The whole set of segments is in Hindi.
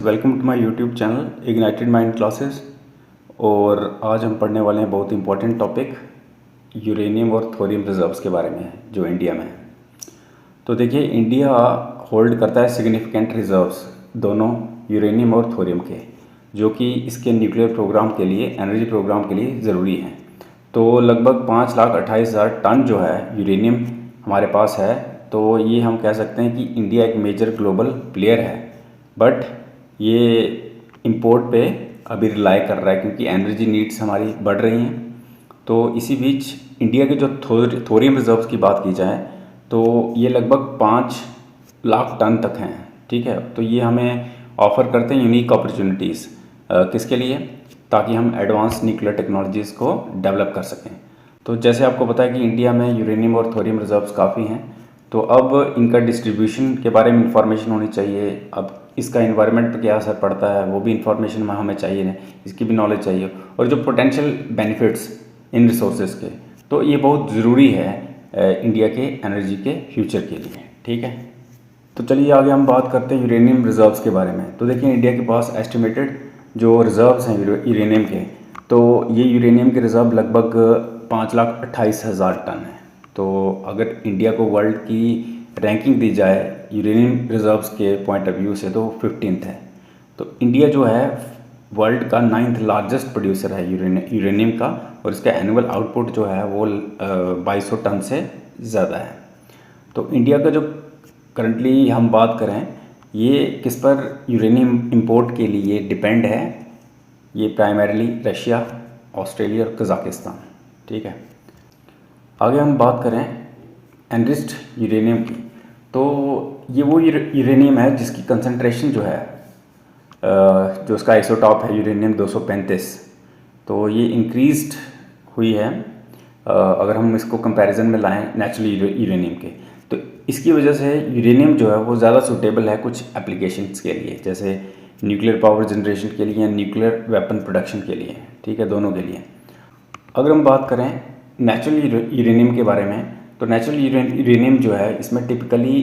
Welcome to my YouTube channel ignited mind classes. और आज हम पढ़ने वाले हैं बहुत इंपॉर्टेंट टॉपिक यूरेनियम और थोरियम रिजर्व्स के बारे में जो इंडिया में है। तो देखिए, इंडिया होल्ड करता है सिग्निफिकेंट रिजर्व्स दोनों यूरेनियम और थोरियम के, जो कि इसके न्यूक्लियर प्रोग्राम के लिए, एनर्जी प्रोग्राम के लिए ज़रूरी हैं। तो लगभग 5,28,000 टन जो है यूरेनियम हमारे पास है। तो ये हम कह सकते हैं कि इंडिया एक मेजर ग्लोबल प्लेयर है, बट ये इंपोर्ट पे अभी रिलाई कर रहा है क्योंकि एनर्जी नीड्स हमारी बढ़ रही हैं। तो इसी बीच इंडिया के जो थोरियम रिजर्व्स की बात की जाए तो ये लगभग 5 लाख टन तक हैं। ठीक है, तो ये हमें ऑफ़र करते हैं यूनिक अपॉर्चुनिटीज़। किसके लिए? ताकि हम एडवांस न्यूक्लियर टेक्नोलॉजीज़ को डेवलप कर सकें। तो जैसे आपको पता है कि इंडिया में यूरेनियम और थोरियम रिजर्व्स काफ़ी हैं, तो अब इनका डिस्ट्रीब्यूशन के बारे में इंफॉर्मेशन होनी चाहिए। अब इसका इन्वायरमेंट पर क्या असर पड़ता है वो भी इंफॉर्मेशन हमें चाहिए है, इसकी भी नॉलेज चाहिए। और जो पोटेंशियल बेनिफिट्स इन रिसोर्सेज के, तो ये बहुत ज़रूरी है इंडिया के एनर्जी के फ्यूचर के लिए। ठीक है, तो चलिए आगे हम बात करते हैं यूरेनियम रिजर्व्स के बारे में। तो देखिए, इंडिया के पास एस्टिमेटेड जो रिजर्व्स हैं यूरेनियम के, तो ये यूरेनियम के रिजर्व लगभग 5,28,000 टन है। तो अगर इंडिया को वर्ल्ड की रैंकिंग दी जाए यूरेनियम रिजर्व्स के पॉइंट ऑफ व्यू से तो 15th है। तो इंडिया जो है वर्ल्ड का 9th लार्जेस्ट प्रोड्यूसर है यूरेनियम का, और इसका एनुअल आउटपुट जो है वो 2200 टन से ज़्यादा है। तो इंडिया का जो करंटली हम बात करें, ये किस पर यूरेनियम इंपोर्ट के लिए डिपेंड है? ये प्राइमरीली रशिया, ऑस्ट्रेलिया और कज़ाकिस्तान। ठीक है, आगे हम बात करें एनरिच्ड यूरेनियम की। तो ये वो यूरेनियम है जिसकी कंसंट्रेशन जो है, जो उसका आइसोटॉप है यूरेनियम 235, तो ये इंक्रीज्ड हुई है अगर हम इसको कंपैरिजन में लाएं नेचुरल यूरेनियम के। तो इसकी वजह से यूरेनियम जो है वो ज़्यादा सूटेबल है कुछ एप्लीकेशंस के लिए, जैसे न्यूक्लियर पावर जनरेशन के लिए या न्यूक्लियर वेपन प्रोडक्शन के लिए। ठीक है, दोनों के लिए। अगर हम बात करें नेचुरल यूरेनियम के बारे में, तो नेचुरल यूरेनियम जो है इसमें टिपिकली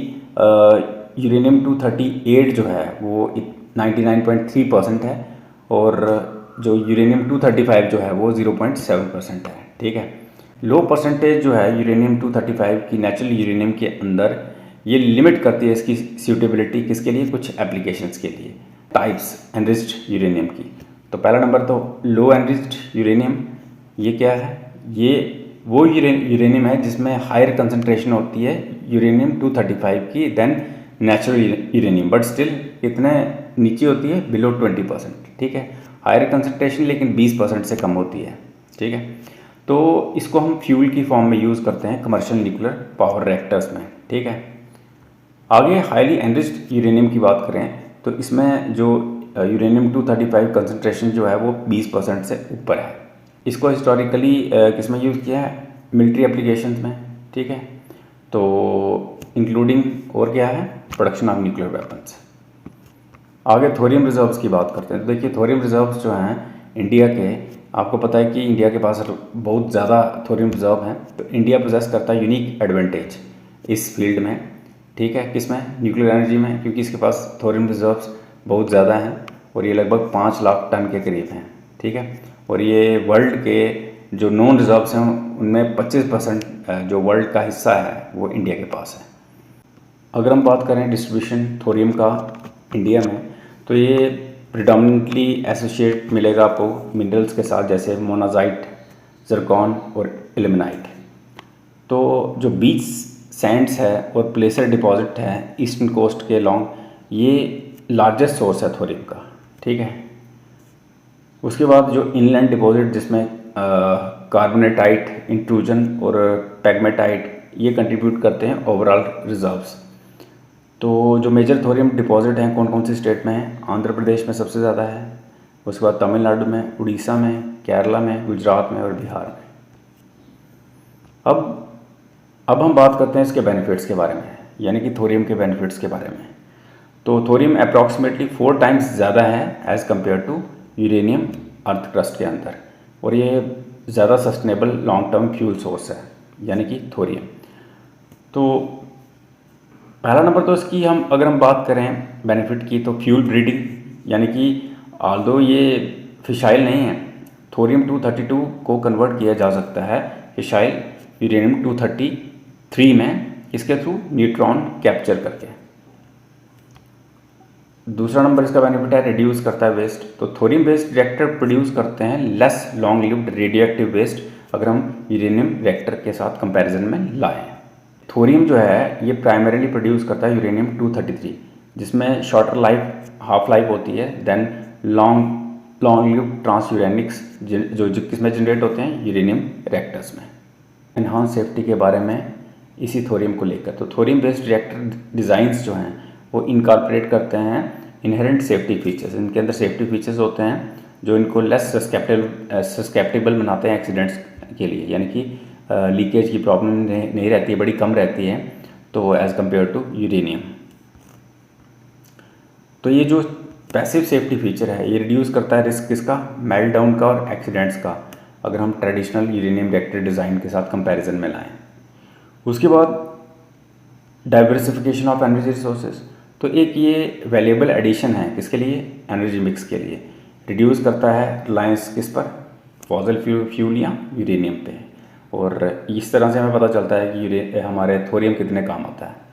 यूरेनियम 238 जो है वो 99.3% है, और जो यूरेनियम 235 जो है वो 0.7% है। ठीक है, लो परसेंटेज जो है यूरेनियम 235 की नेचुरल यूरेनियम के अंदर, ये लिमिट करती है इसकी सूटेबिलिटी किसके लिए? कुछ एप्लीकेशंस के लिए। टाइप्स एनरिच्ड यूरेनियम की, तो पहला नंबर तो लो एनरिच्ड यूरेनियम। ये क्या है? ये वो यूरेनियम है जिसमें हायर कंसंट्रेशन होती है यूरेनियम 235 की than natural uranium, but still कितने नीचे होती है? बिलो 20%। ठीक है, हायर कंसंट्रेशन लेकिन 20% से कम होती है। ठीक है, तो इसको हम फ्यूल की फॉर्म में यूज़ करते हैं कमर्शियल न्यूक्लियर पावर रिएक्टर्स में। ठीक है, आगे हाईली एनरिच्ड यूरेनियम की बात करें तो इसमें जो यूरेनियम 235 कंसंट्रेशन जो है वो 20% से ऊपर है। इसको हिस्टोरिकली किस में यूज़ किया है? मिलिट्री एप्लीकेशंस में। ठीक है, तो इंक्लूडिंग और क्या है? Production of nuclear weapons. आगे थोरियम रिजर्व्स की बात करते हैं। तो देखिए, थोरियम रिजर्व्स जो हैं इंडिया के, आपको पता है कि इंडिया के पास बहुत ज़्यादा थोरियम रिजर्व हैं। तो इंडिया पोजेस करता है यूनिक एडवांटेज इस फील्ड में। ठीक है, किसमें? न्यूक्लियर एनर्जी में, क्योंकि इसके पास थोरियम रिजर्व्स बहुत ज़्यादा हैं और ये लगभग 5 लाख टन के करीब हैं। ठीक है, और ये वर्ल्ड के जो नॉन रिजर्व्स हैं उनमें 25% जो वर्ल्ड का हिस्सा है वो इंडिया के पास है। अगर हम बात करें डिस्ट्रीब्यूशन थोरियम का इंडिया में, तो ये प्रिडोमिनेंटली एसोसिएट मिलेगा आपको मिनरल्स के साथ, जैसे मोनाजाइट, जर्कॉन और इल्मेनाइट। तो जो बीच सैंड्स है और प्लेसर डिपॉजिट है ईस्टर्न कोस्ट के लॉन्ग, ये लार्जेस्ट सोर्स है थोरियम का। ठीक है, उसके बाद जो इनलैंड डिपॉजिट जिसमें कार्बोनेटाइट, इंट्रूजन और पैगमेटाइट, ये कंट्रीब्यूट करते हैं ओवरऑल रिजर्व्स। तो जो मेजर थोरियम डिपॉजिट हैं कौन कौन सी स्टेट में हैं? आंध्र प्रदेश में सबसे ज़्यादा है, उसके बाद तमिलनाडु में, उड़ीसा में, केरला में, गुजरात में और बिहार में। अब हम बात करते हैं इसके बेनिफिट्स के बारे में, यानी कि थोरियम के बेनिफिट्स के बारे में। तो थोरियम अप्रॉक्सीमेटली 4 टाइम्स ज़्यादा है as compare to uranium earth crust के अंदर, और ये ज़्यादा sustainable long term fuel source है, यानी कि थोरियम। तो पहला नंबर तो इसकी अगर हम बात करें बेनिफिट की, तो फ्यूल ब्रीडिंग यानी कि ऑल्दो ये फिशाइल नहीं है, थोरियम 232 को कन्वर्ट किया जा सकता है फिशाइल यूरेनियम 233 में, इसके थ्रू न्यूट्रॉन कैप्चर करके। दूसरा नंबर इसका बेनिफिट है रिड्यूस करता है वेस्ट। तो थोरियम बेस्ड रिएक्टर प्रोड्यूस करते हैं less long lived radioactive waste अगर हम यूरेनियम रिएक्टर के साथ कंपैरिजन में लाएं। थोरियम जो है ये प्राइमरीली प्रोड्यूस करता है यूरेनियम 233, जिसमें शॉर्टर लाइफ हाफ लाइफ होती है देन लॉन्ग लिव्ड ट्रांसयूरेनिक्स जो किसमें जनरेट होते हैं यूरेनियम रिएक्टर्स में। एनहांस सेफ्टी के बारे में इसी थोरियम को लेकर, तो थोरियम बेस्ड रिएक्टर डिज़ाइंस जो हैं वो इनकॉर्पोरेट करते हैं इनहेरेंट सेफ्टी फीचर्स। इनके अंदर सेफ्टी फीचर्स होते हैं जो इनको लेस सस्केप्टेबल बनाते हैं एक्सीडेंट्स के लिए, यानी कि लीकेज की प्रॉब्लम नहीं रहती है, बड़ी कम रहती है तो एज़ कम्पेयर टू यूरेनियम। तो ये जो पैसिव सेफ्टी फीचर है ये रिड्यूस करता है रिस्क किसका, मेल्ट डाउन का और एक्सीडेंट्स का, अगर हम ट्रेडिशनल यूरेनियम रिएक्टर डिज़ाइन के साथ कंपैरिजन में लाएं। उसके बाद डाइवर्सिफिकेशन ऑफ एनर्जी रिसोर्सेज, तो एक ये वैल्यूएबल एडिशन है किसके लिए, एनर्जी मिक्स के लिए। रिड्यूस करता है रिलायंस किस पर, फॉसिल फ्यूल या यूरेनियम पे, और इस तरह से हमें पता चलता है कि हमारे थोरियम कितने काम आता है।